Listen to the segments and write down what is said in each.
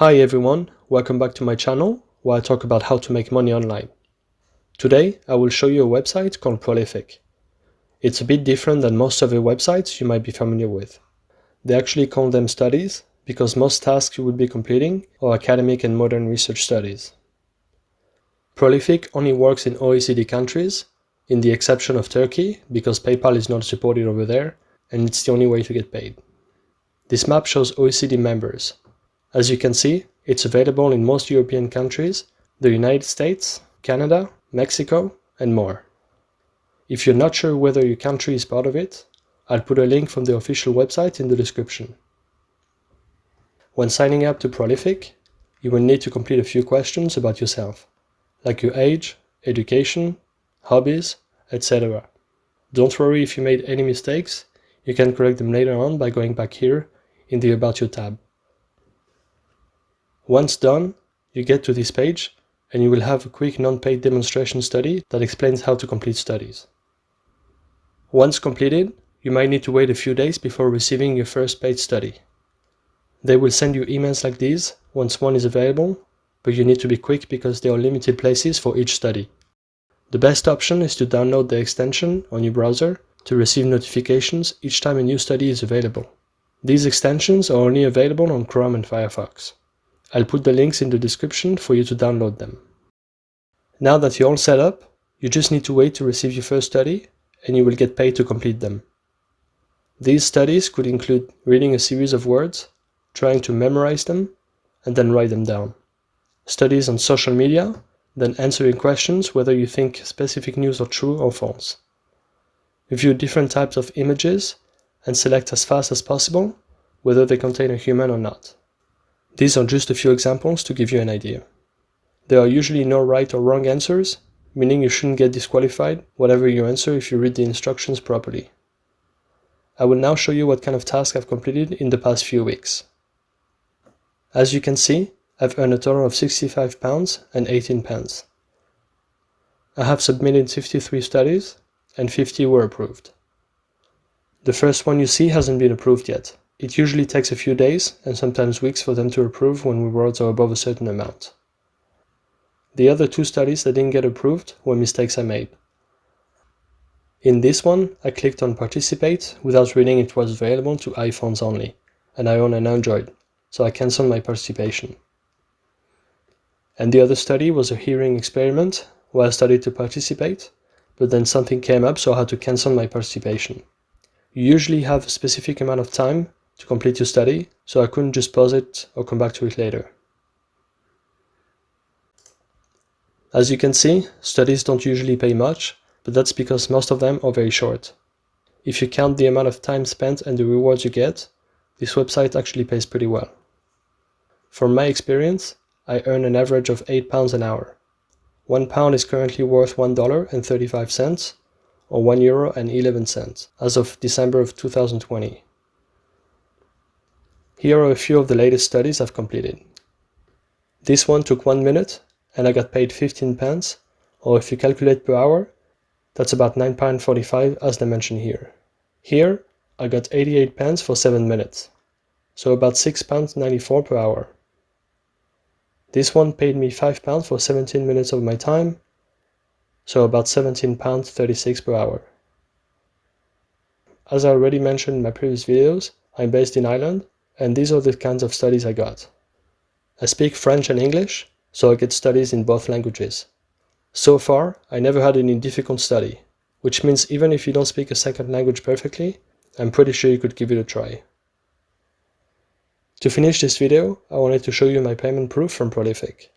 Hi everyone, welcome back to my channel where I talk about how to make money online. Today I will show you a website called Prolific. It's a bit different than most other websites you might be familiar with. They actually call them studies because most tasks you would be completing are academic and modern research studies. Prolific only works in OECD countries, in the exception of Turkey because PayPal is not supported over there and it's the only way to get paid. This map shows OECD members. As you can see, it's available in most European countries, the United States, Canada, Mexico, and more. If you're not sure whether your country is part of it, I'll put a link from the official website in the description. When signing up to Prolific, you will need to complete a few questions about yourself, like your age, education, hobbies, etc. Don't worry if you made any mistakes, you can correct them later on by going back here in the About You tab. Once done, you get to this page and you will have a quick non-paid demonstration study that explains how to complete studies. Once completed, you might need to wait a few days before receiving your first paid study. They will send you emails like these once one is available, but you need to be quick because there are limited places for each study. The best option is to download the extension on your browser to receive notifications each time a new study is available. These extensions are only available on Chrome and Firefox. I'll put the links in the description for you to download them. Now that you're all set up, you just need to wait to receive your first study and you will get paid to complete them. These studies could include reading a series of words, trying to memorize them, and then write them down. Studies on social media, then answering questions whether you think specific news are true or false. Review different types of images and select as fast as possible whether they contain a human or not. These are just a few examples to give you an idea. There are usually no right or wrong answers, meaning you shouldn't get disqualified whatever you answer if you read the instructions properly. I will now show you what kind of tasks I've completed in the past few weeks. As you can see, I've earned a total of £65 and 18 pence. I have submitted 53 studies and 50 were approved. The first one you see hasn't been approved yet. It usually takes a few days and sometimes weeks for them to approve when rewards are above a certain amount. The other two studies that didn't get approved were mistakes I made. In this one, I clicked on Participate without reading it was available to iPhones only, and I own an Android, so I cancelled my participation. And the other study was a hearing experiment where I studied to participate, but then something came up so I had to cancel my participation. You usually have a specific amount of time to complete your study, so I couldn't just pause it or come back to it later. As you can see, studies don't usually pay much, but that's because most of them are very short. If you count the amount of time spent and the rewards you get, this website actually pays pretty well. From my experience, I earn an average of £8 an hour. £1 is currently worth $1.35 or €1.11 as of December of 2020. Here are a few of the latest studies I've completed. This one took 1 minute and I got paid 15 pence, or if you calculate per hour, that's about £9.45 as they mention here. Here, I got 88 pence for 7 minutes, so about £6.94 per hour. This one paid me £5 for 17 minutes of my time, so about £17.36 per hour. As I already mentioned in my previous videos, I'm based in Ireland, and these are the kinds of studies I got. I speak French and English, so I get studies in both languages. So far, I never had any difficult study, which means even if you don't speak a second language perfectly, I'm pretty sure you could give it a try. To finish this video, I wanted to show you my payment proof from Prolific.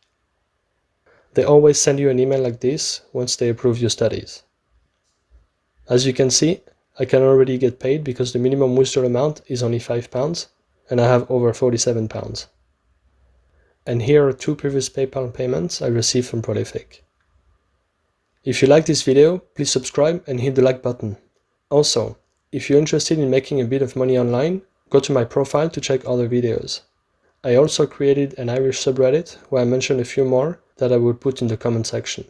They always send you an email like this once they approve your studies. As you can see, I can already get paid because the minimum withdrawal amount is only £5, and I have over £47. And here are 2 previous PayPal payments I received from Prolific. If you like this video, please subscribe and hit the like button. Also, if you're interested in making a bit of money online, go to my profile to check other videos. I also created an Irish subreddit where I mentioned a few more that I will put in the comment section.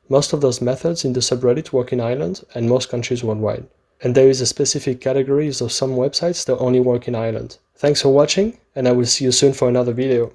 Most of those methods in the subreddit work in Ireland and most countries worldwide. And there is a specific categories of some websites that only work in Ireland. Thanks for watching, and I will see you soon for another video.